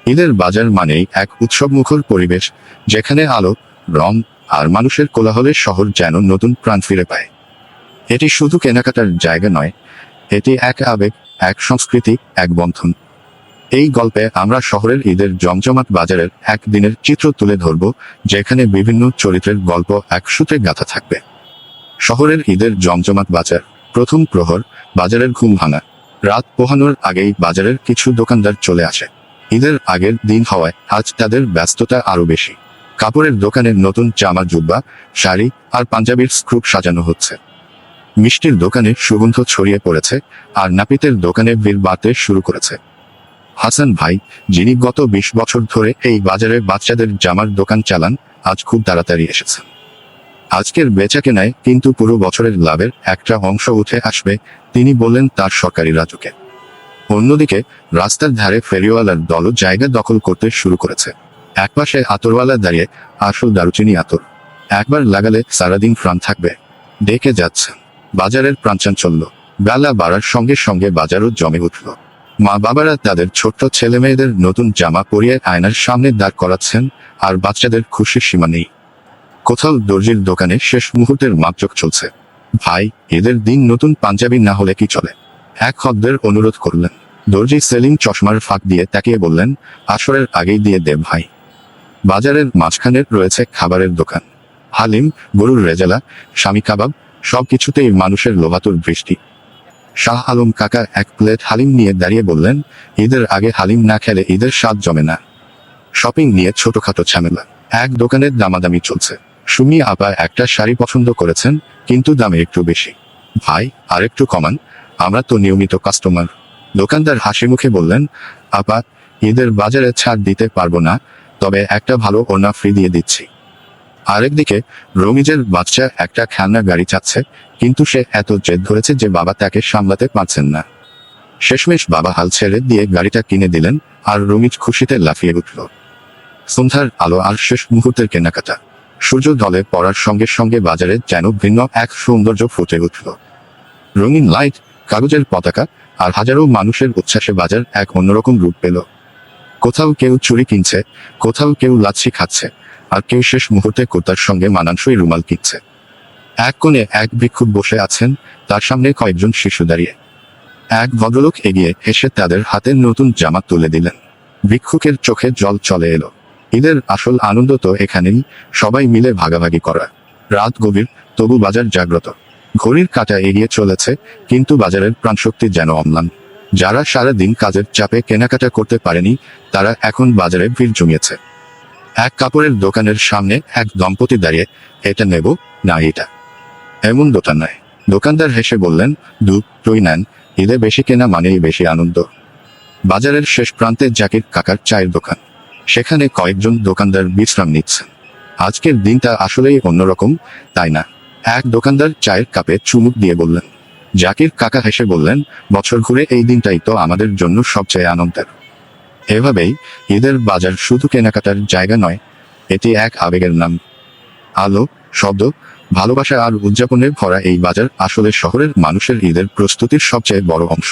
ঈদের বাজার মানেই এক উৎসবমুখর পরিবেশ, যেখানে আলো, রং আর মানুষের কোলাহলে শহর যেন নতুন প্রাণ ফিরে পায়। এটি শুধু কেনাকাটার জায়গা নয়, এটি এক আবেগ, এক সংস্কৃতি, এক বন্ধন। এই গল্পে আমরা শহরের ঈদের জমজমাট বাজারের এক দিনের চিত্র তুলে ধরব, যেখানে বিভিন্ন চরিত্রের গল্প এক সূত্রে গাঁথা থাকবে। শহরের ঈদের জমজমাট বাজার। প্রথম প্রহর, বাজারের ঘুম ভাঙা। রাত পোহানোর আগেই বাজারের কিছু দোকানদার চলে আসে। ঈদের আগের দিন হওয়ায় আজ তাদের ব্যস্ততা আরো বেশি। কাপড়ের দোকানে নতুন জামা, জুব্বা, শাড়ি আর পাঞ্জাবির স্ক্রুপ সাজানো হচ্ছে। মিষ্টির দোকানে সুগন্ধ ছড়িয়ে পড়েছে, আর নাপিতের দোকানে ভিড় বাড়তে শুরু করেছে। হাসান ভাই, যিনি গত 20 বছর ধরে এই বাজারে বাচ্চাদের জামার দোকান চালান, আজ খুব তাড়াতাড়ি এসেছেন। আজকের বেচাকেনায় কিন্তু পুরো বছরের লাভের একটা অংশ উঠে আসবে, তিনি বললেন তার সরকারি রাজুকে। অন্যদিকে রাস্তার ধারে ফেরিওয়ালার দলও জায়গা দখল করতে শুরু করেছে। একপাশে আতরওয়ালা দাঁড়িয়ে, আসল দারুচিনি আতর, একবার লাগালে সারাদিন প্রাণ থাকবে, দেখে যাচ্ছে। বাজারের প্রাণচাঞ্চল্য। বেলা বাড়ার সঙ্গে সঙ্গে বাজারও জমে উঠল। মা বাবারা তাদের ছোট্ট ছেলে মেয়েদের নতুন জামা পরিয়ে আয়নার সামনে দাঁড় করাচ্ছেন, আর বাচ্চাদের খুশির সীমা নেই। কোথাও দর্জির দোকানে শেষ মুহূর্তের মাপজোক চলছে। ভাই, ঈদের দিন নতুন পাঞ্জাবি না হলে কি চলে? এক খদ্দের অনুরোধ করলেন। দর্জি সেলিম চশমার ফাঁক দিয়ে তাকিয়ে বললেন, আসরের আগেই দিয়ে দে ভাই। বাজারের মাঝখানে রয়েছে খাবারের দোকান। হালিম, গরুর রেজালা, স্বামী কাবাব, সবকিছুতেই মানুষের লোভাতুর দৃষ্টি। শাহ আলম কাকা এক প্লেট হালিম নিয়ে দাঁড়িয়ে বললেন, ঈদের আগে হালিম না খেলে ঈদের স্বাদ জমে না। শপিং নিয়ে ছোটখাটো ঝামেলা। এক দোকানের দামাদামি চলছে। সুমি আপা একটা শাড়ি পছন্দ করেছেন, কিন্তু দামে একটু বেশি। ভাই, আর একটু কমান, আমরা তো নিয়মিত কাস্টমার। দোকানদার হাসি মুখে বললেন, আপা, ঈদের বাজারে ছাড় দিতে পারবো না, তবে একটা ভালো ওড়না ফ্রি দিয়ে দিচ্ছি। আরেকদিকে রমিজের বাচ্চা একটা খেলনা গাড়ি চাচ্ছে, কিন্তু সে এত জেদ ধরেছে যে বাবা তাকে সামলাতে পারছেন না। শেষমেশ বাবা হাল ছেড়ে দিয়ে গাড়িটা কিনে দিলেন, আর রমিজ খুশিতে লাফিয়ে উঠল। সন্ধ্যার আলো আর শেষ মুহূর্তের কেনাকাটা। সূর্য ঢলে পড়ার সঙ্গে সঙ্গে বাজারে যেন ভিন্ন এক সৌন্দর্য ফুটে উঠল। রঙিন লাইট, কাগজের পতাকা আর হাজারো মানুষের উচ্ছ্বাসে বাজার এক অন্যরকম রূপ পেল। কোথাও কেউ চুড়ি কিনছে, কোথাও কেউ লাচ্ছি খাচ্ছে, আর কেউ শেষ মুহূর্তে কুর্তার সঙ্গে মানানসই রুমাল কিনছে। এক কোণে এক ভিক্ষুক বসে আছেন, তার সামনে কয়েকজন শিশু দাঁড়িয়ে। এক ভদ্রলোক এগিয়ে এসে তাদের হাতে নতুন জামা তুলে দিলেন। ভিক্ষুকের চোখে জল চলে এলো। ঈদের আসল আনন্দ তো এখানেই, সবাই মিলে ভাগাভাগি করা। রাত গভীর, তবু বাজার জাগ্রত। ঘড়ির কাঁটা এগিয়ে চলেছে, কিন্তু বাজারের প্রাণশক্তি যেন অম্লান। যারা সারাদিন কাজের চাপে কেনাকাটা করতে পারেনি, তারা এখন বাজারে ভিড় জমিয়েছে। এক কাপড়ের দোকানের সামনে এক দম্পতি দাঁড়িয়ে, এটা নেব না এটা। এমন দোকান নয়। দোকানদার হেসে বললেন, দুটোই নেন, ঈদে বেশি কেনা মানেই বেশি আনন্দ। বাজারের শেষ প্রান্তে জাকির কাকার চায়ের দোকান। সেখানে কয়েকজন দোকানদার বিশ্রাম নিচ্ছেন। আজকের দিনটা আসলেই অন্যরকম, তাই না? এক দোকানদার চায়ের কাপে চুমুক দিয়ে বললেন। জাকির কাকা হেসে বললেন, বছর ঘুরে এই দিনটাই তো আমাদের জন্য সবচেয়ে আনন্দের। এভাবেই ঈদের বাজার শুধু কেনাকাটার জায়গা নয়, এটি এক আবেগের নাম। আলো, শব্দ, ভালোবাসা আর উদযাপনের ভরা এই বাজার আসলে শহরের মানুষের ঈদের প্রস্তুতির সবচেয়ে বড় অংশ।